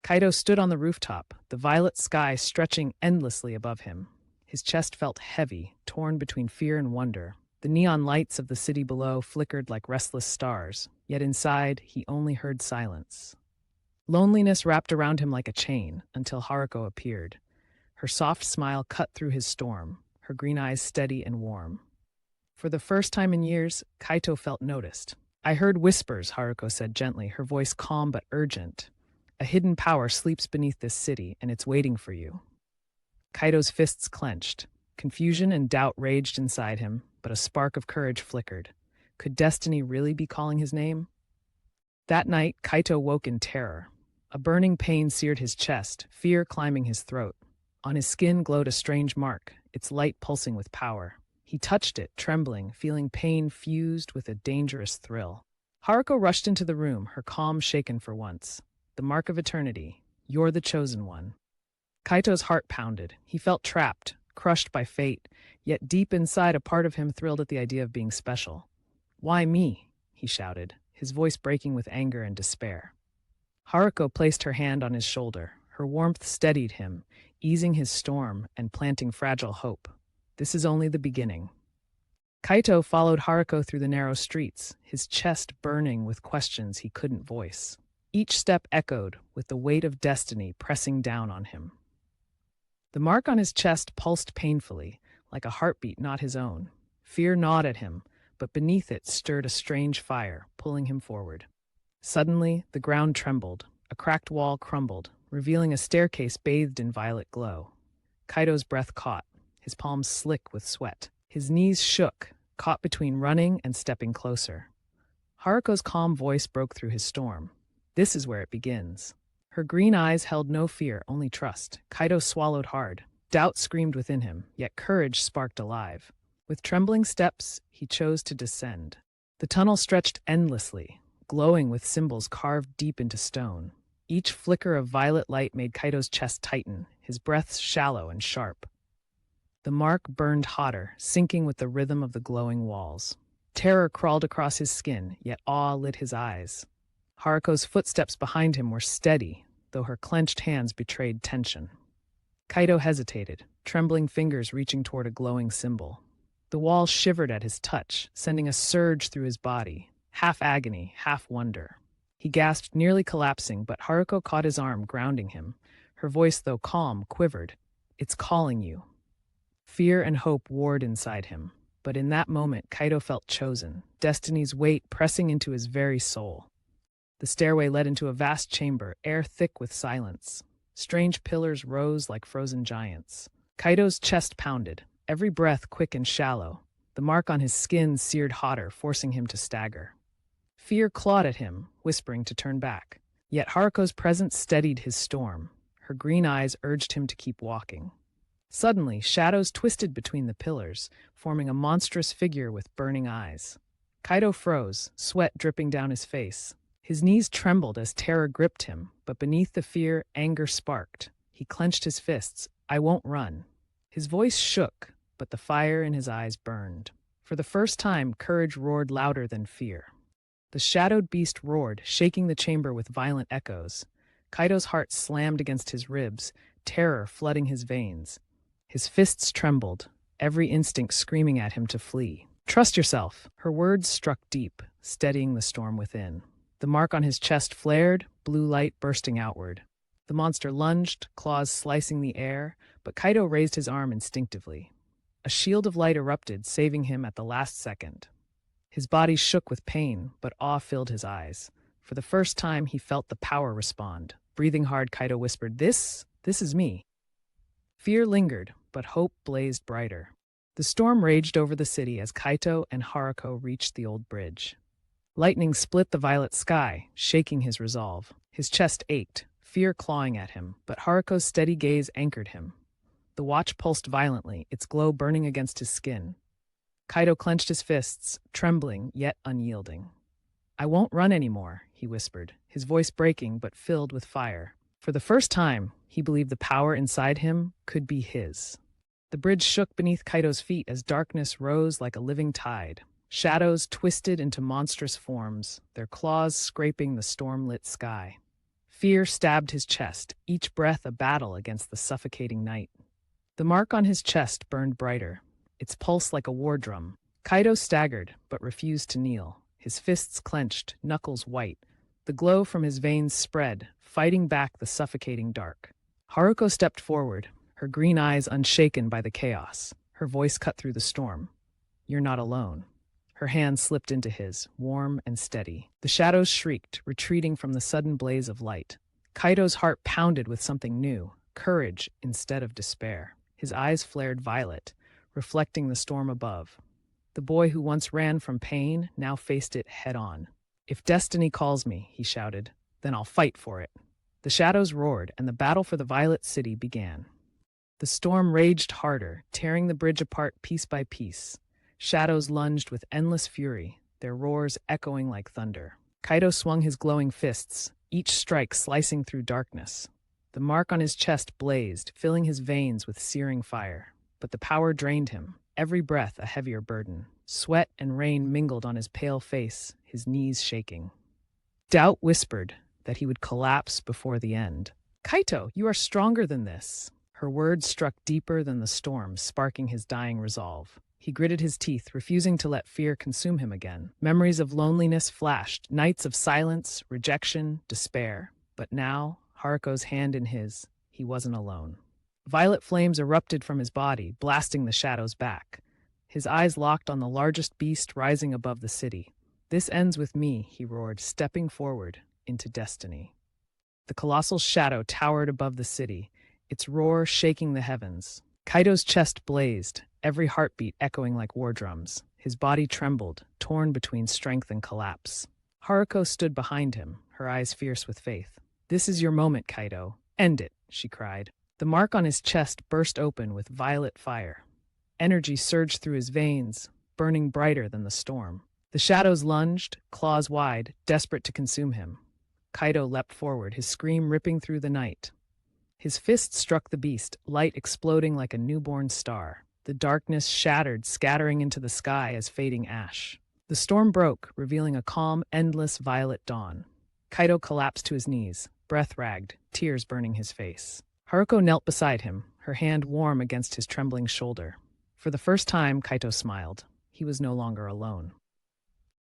Kaito stood on the rooftop, the violet sky stretching endlessly above him. His chest felt heavy, torn between fear and wonder. The neon lights of the city below flickered like restless stars, yet inside he only heard silence. Loneliness wrapped around him like a chain until Haruko appeared. Her soft smile cut through his storm, her green eyes steady and warm. For the first time in years, Kaito felt noticed. "I heard whispers," Haruko said gently, her voice calm but urgent. "A hidden power sleeps beneath this city, and it's waiting for you." Kaito's fists clenched. Confusion and doubt raged inside him, but a spark of courage flickered. Could destiny really be calling his name? That night, Kaito woke in terror. A burning pain seared his chest, fear climbing his throat. On his skin glowed a strange mark, its light pulsing with power. He touched it, trembling, feeling pain fused with a dangerous thrill. Haruko rushed into the room, her calm shaken for once. "The mark of eternity. You're the chosen one." Kaito's heart pounded. He felt trapped, crushed by fate, yet deep inside a part of him thrilled at the idea of being special. "Why me?" he shouted, his voice breaking with anger and despair. Haruko placed her hand on his shoulder. Her warmth steadied him, easing his storm and planting fragile hope. This is only the beginning. Kaito followed Haruko through the narrow streets, his chest burning with questions he couldn't voice. Each step echoed with the weight of destiny pressing down on him. The mark on his chest pulsed painfully, like a heartbeat not his own. Fear gnawed at him, but beneath it stirred a strange fire, pulling him forward. Suddenly, the ground trembled. A cracked wall crumbled, revealing a staircase bathed in violet glow. Kaito's breath caught, his palms slick with sweat. His knees shook, caught between running and stepping closer. Haruko's calm voice broke through his storm. "This is where it begins." Her green eyes held no fear, only trust. Kaito swallowed hard. Doubt screamed within him, yet courage sparked alive. With trembling steps, he chose to descend. The tunnel stretched endlessly, glowing with symbols carved deep into stone. Each flicker of violet light made Kaito's chest tighten, his breath shallow and sharp. The mark burned hotter, sinking with the rhythm of the glowing walls. Terror crawled across his skin, yet awe lit his eyes. Haruko's footsteps behind him were steady, though her clenched hands betrayed tension. Kaito hesitated, trembling fingers reaching toward a glowing symbol. The wall shivered at his touch, sending a surge through his body, half agony, half wonder. He gasped, nearly collapsing, but Haruko caught his arm, grounding him. Her voice, though calm, quivered. "It's calling you." Fear and hope warred inside him, but in that moment Kaito felt chosen, destiny's weight pressing into his very soul. The stairway led into a vast chamber, air thick with silence. Strange pillars rose like frozen giants. Kaito's chest pounded, every breath quick and shallow. The mark on his skin seared hotter, forcing him to stagger. Fear clawed at him, whispering to turn back. Yet Haruko's presence steadied his storm. Her green eyes urged him to keep walking. Suddenly, shadows twisted between the pillars, forming a monstrous figure with burning eyes. Kaito froze, sweat dripping down his face. His knees trembled as terror gripped him, but beneath the fear, anger sparked. He clenched his fists. "I won't run." His voice shook, but the fire in his eyes burned. For the first time, courage roared louder than fear. The shadowed beast roared, shaking the chamber with violent echoes. Kaito's heart slammed against his ribs, terror flooding his veins. His fists trembled, every instinct screaming at him to flee. "Trust yourself." Her words struck deep, steadying the storm within. The mark on his chest flared, blue light bursting outward. The monster lunged, claws slicing the air, but Kaito raised his arm instinctively. A shield of light erupted, saving him at the last second. His body shook with pain, but awe filled his eyes. For the first time, he felt the power respond. Breathing hard, Kaito whispered, This is me." Fear lingered, but hope blazed brighter. The storm raged over the city as Kaito and Haruko reached the old bridge. Lightning split the violet sky, shaking his resolve. His chest ached, fear clawing at him, but Haruko's steady gaze anchored him. The watch pulsed violently, its glow burning against his skin. Kaito clenched his fists, trembling yet unyielding. "I won't run anymore," he whispered, his voice breaking but filled with fire. For the first time, he believed the power inside him could be his. The bridge shook beneath Kaito's feet as darkness rose like a living tide. Shadows twisted into monstrous forms, their claws scraping the storm-lit sky. Fear stabbed his chest, each breath a battle against the suffocating night. The mark on his chest burned brighter, its pulse like a war drum. Kaito staggered, but refused to kneel, his fists clenched, knuckles white. The glow from his veins spread, fighting back the suffocating dark. Haruko stepped forward, her green eyes unshaken by the chaos. Her voice cut through the storm. "You're not alone." Her hand slipped into his, warm and steady. The shadows shrieked, retreating from the sudden blaze of light. Kaito's heart pounded with something new, courage instead of despair. His eyes flared violet, reflecting the storm above. The boy who once ran from pain now faced it head-on. "If destiny calls me," he shouted, "then I'll fight for it." The shadows roared, and the battle for the Violet City began. The storm raged harder, tearing the bridge apart piece by piece. Shadows lunged with endless fury, their roars echoing like thunder. Kaito swung his glowing fists, each strike slicing through darkness. The mark on his chest blazed, filling his veins with searing fire. But the power drained him, every breath a heavier burden. Sweat and rain mingled on his pale face, his knees shaking. Doubt whispered that he would collapse before the end. "Kaito, you are stronger than this." Her words struck deeper than the storm, sparking his dying resolve. He gritted his teeth, refusing to let fear consume him again. Memories of loneliness flashed, nights of silence, rejection, despair. But now, Haruko's hand in his, he wasn't alone. Violet flames erupted from his body, blasting the shadows back. His eyes locked on the largest beast rising above the city. "This ends with me," he roared, stepping forward into destiny. The colossal shadow towered above the city, its roar shaking the heavens. Kaito's chest blazed, every heartbeat echoing like war drums. His body trembled, torn between strength and collapse. Haruko stood behind him, her eyes fierce with faith. "This is your moment, Kaito. End it," she cried. The mark on his chest burst open with violet fire. Energy surged through his veins, burning brighter than the storm. The shadows lunged, claws wide, desperate to consume him. Kaito leapt forward, his scream ripping through the night. His fist struck the beast, light exploding like a newborn star. The darkness shattered, scattering into the sky as fading ash. The storm broke, revealing a calm, endless violet dawn. Kaito collapsed to his knees, breath ragged, tears burning his face. Haruko knelt beside him, her hand warm against his trembling shoulder. For the first time, Kaito smiled. He was no longer alone.